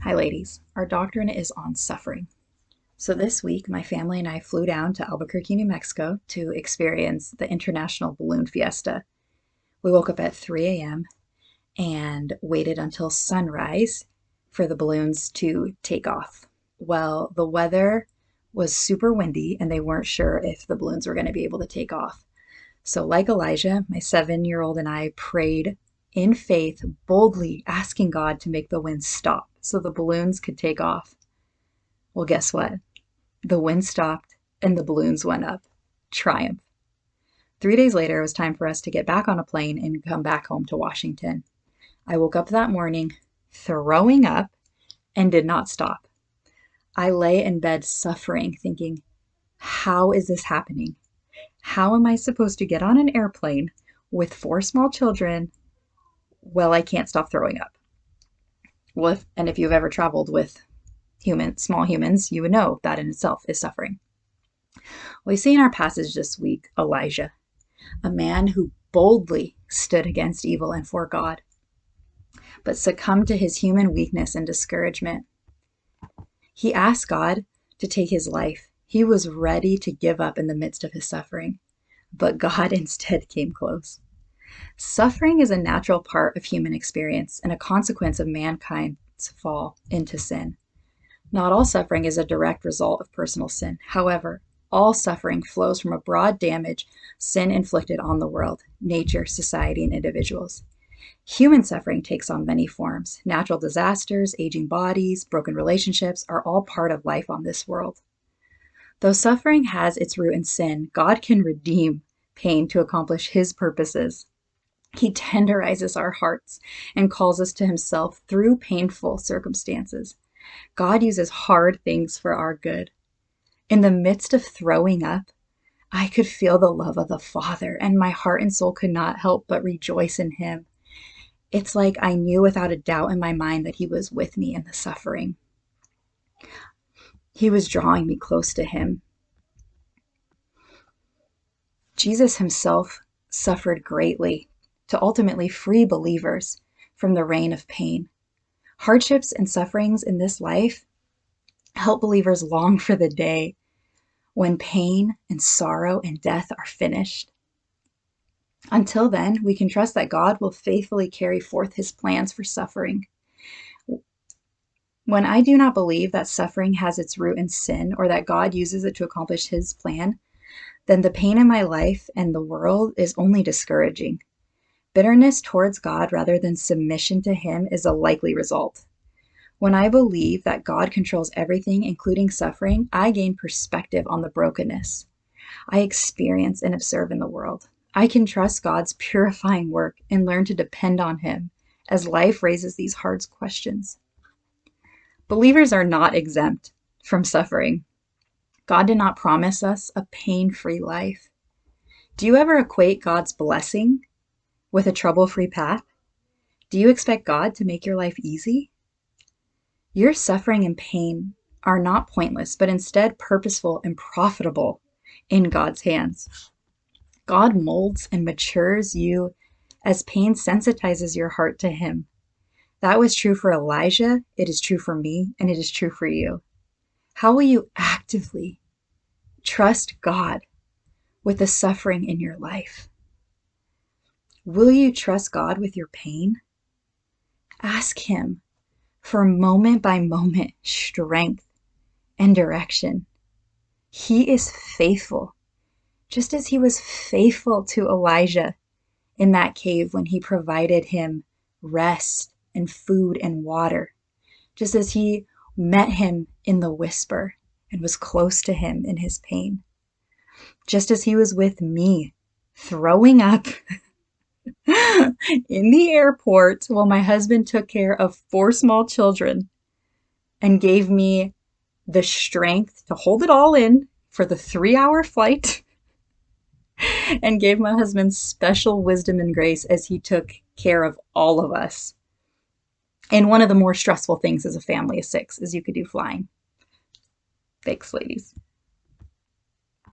Hi, ladies. Our doctrine is on suffering. So, this week, my family and I flew down to Albuquerque, New Mexico to experience the International Balloon Fiesta. We woke up at 3 a.m. and waited until sunrise for the balloons to take off. Well, the weather was super windy and they weren't sure if the balloons were going to be able to take off. So, like Elijah, my 7-year-old and I prayed in faith, boldly asking God to make the wind stop so the balloons could take off. Well, guess what? The wind stopped and the balloons went up. Triumph. 3 days later, it was time for us to get back on a plane and come back home to Washington. I woke up that morning throwing up and did not stop. I lay in bed suffering, thinking, how is this happening? How am I supposed to get on an airplane with 4 small children? Well, I can't stop throwing up. Well, if you've ever traveled with small humans, you would know that in itself is suffering. We see in our passage this week Elijah, a man who boldly stood against evil and for God, but succumbed to his human weakness and discouragement. He asked God to take his life. He was ready to give up in the midst of his suffering, but God instead came close. Suffering is a natural part of human experience and a consequence of mankind's fall into sin. Not all suffering is a direct result of personal sin. However, all suffering flows from a broad damage sin inflicted on the world, nature, society, and individuals. Human suffering takes on many forms. Natural disasters, aging bodies, broken relationships are all part of life on this world. Though suffering has its root in sin, God can redeem pain to accomplish his purposes. He tenderizes our hearts and calls us to himself through painful circumstances. God uses hard things for our good. In the midst of throwing up, I could feel the love of the Father, and my heart and soul could not help but rejoice in him. It's like I knew without a doubt in my mind that he was with me in the suffering. He was drawing me close to him. Jesus himself suffered greatly to ultimately free believers from the reign of pain. Hardships and sufferings in this life help believers long for the day when pain and sorrow and death are finished. Until then, we can trust that God will faithfully carry forth his plans for suffering. When I do not believe that suffering has its root in sin or that God uses it to accomplish his plan, then the pain in my life and the world is only discouraging. Bitterness towards God rather than submission to him is a likely result. When I believe that God controls everything, including suffering, I gain perspective on the brokenness I experience and observe in the world. I can trust God's purifying work and learn to depend on him as life raises these hard questions. Believers are not exempt from suffering. God did not promise us a pain-free life. Do you ever equate God's blessing with a trouble-free path? Do you expect God to make your life easy? Your suffering and pain are not pointless, but instead purposeful and profitable in God's hands. God molds and matures you as pain sensitizes your heart to him. That was true for Elijah, it is true for me, and it is true for you. How will you actively trust God with the suffering in your life? Will you trust God with your pain? Ask him for moment by moment strength and direction. He is faithful, just as he was faithful to Elijah in that cave when he provided him rest and food and water, just as he met him in the whisper and was close to him in his pain, just as he was with me throwing up in the airport while my husband took care of 4 small children and gave me the strength to hold it all in for the 3-hour flight and gave my husband special wisdom and grace as he took care of all of us. And one of the more stressful things as a family of 6 is you could do flying. Thanks, ladies.